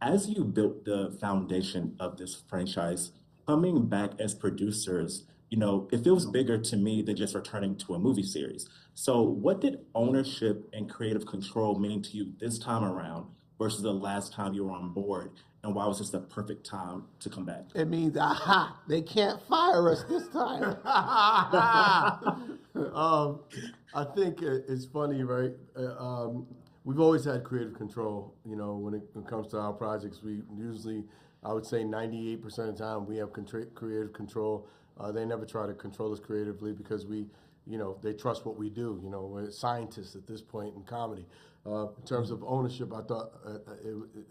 As you built the foundation of this franchise, coming back as producers, it feels bigger to me than just returning to a movie series. So, what did ownership and creative control mean to you this time around versus the last time you were on board? And why was this the perfect time to come back? It means, aha, they can't fire us this time. I think it's funny, right? We've always had creative control. When it comes to our projects, we usually, I would say, 98% of the time, we have creative control. They never try to control us creatively because they trust what we do. We're scientists at this point in comedy. In terms of ownership, I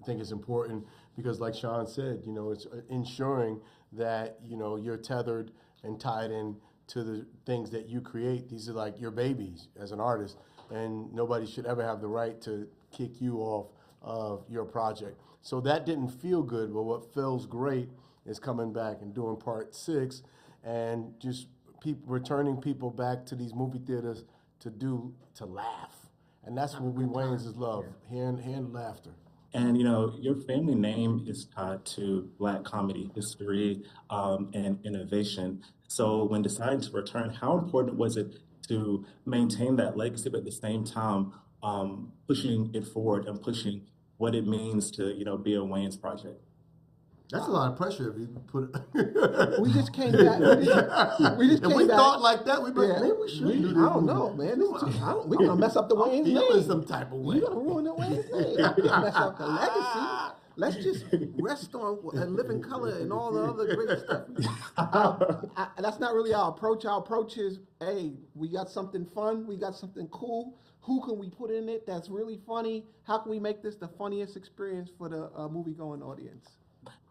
think it's important because, like Shawn said, it's ensuring that you're tethered and tied in to the things that you create. These are like your babies as an artist, and nobody should ever have the right to kick you off of your project. So that didn't feel good, but what feels great is coming back and doing part 6 and just returning people back to these movie theaters to laugh. And that's what we Wayans love, hearing laughter. And your family name is tied to Black comedy history and innovation. So when deciding to return, how important was it to maintain that legacy, but at the same time pushing it forward and pushing what it means to be a Wayans project? That's a lot of pressure if you put it. We just came back. We just if came we back. thought like that, we'd be like, maybe we should do this. I don't know, man. We're going to mess up the Wayans name. Feeling some type of way. You're going to ruin the Wayans name. Not to mess up the legacy. Let's just rest on and live in color and all the other great stuff. That's not really our approach. Our approach is, hey, we got something fun. We got something cool. Who can we put in it that's really funny? How can we make this the funniest experience for the movie-going audience?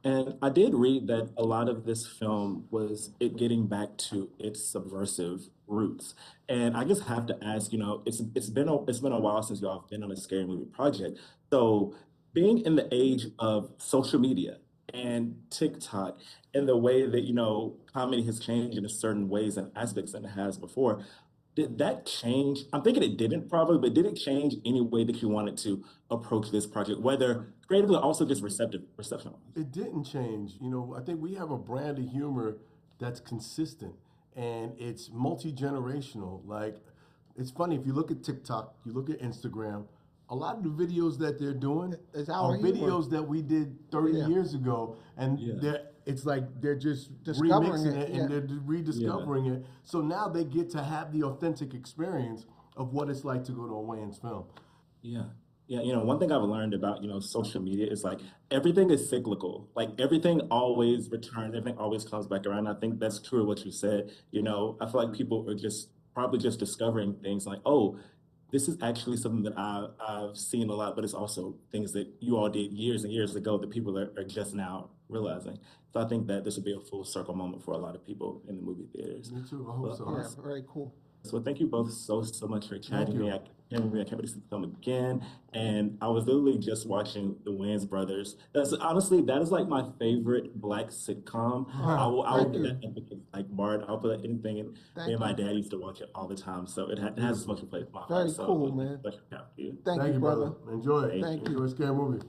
And I did read that a lot of this film was it getting back to its subversive roots. And I just have to ask, it's been a while since y'all have been on a scary movie project. So being in the age of social media and TikTok and the way that, comedy has changed in certain ways and aspects than it has before, did that change? I'm thinking it didn't probably, but did it change any way that you wanted to approach this project, whether creatively or also just reception? It didn't change. I think we have a brand of humor that's consistent and it's multi-generational. Like, it's funny, if you look at TikTok, you look at Instagram, a lot of the videos that they're doing are videos that we did 30 years ago, and it's like they're just remixing it and they're rediscovering it. So now they get to have the authentic experience of what it's like to go to a Wayans film. Yeah. Yeah, one thing I've learned about, social media is like everything is cyclical. Like everything always returns, everything always comes back around. I think that's true of what you said. I feel like people are probably just discovering things like, oh, this is actually something that I've seen a lot, but it's also things that you all did years and years ago that people are just now realizing. So I think that this would be a full circle moment for a lot of people in the movie theaters. Me too, I hope so. Yeah, very cool. So thank you both so much for chatting with me. I can't wait to see the film again. And I was literally just watching The Wayans Brothers. That is like my favorite Black sitcom. I will put that in like Bart. I'll put anything in. Me and my dad used to watch it all the time. So it has as much a place in my heart. Very cool, man. Pleasure to have you. Thank you, brother. Enjoy it. Thank you. Enjoy a scary movie.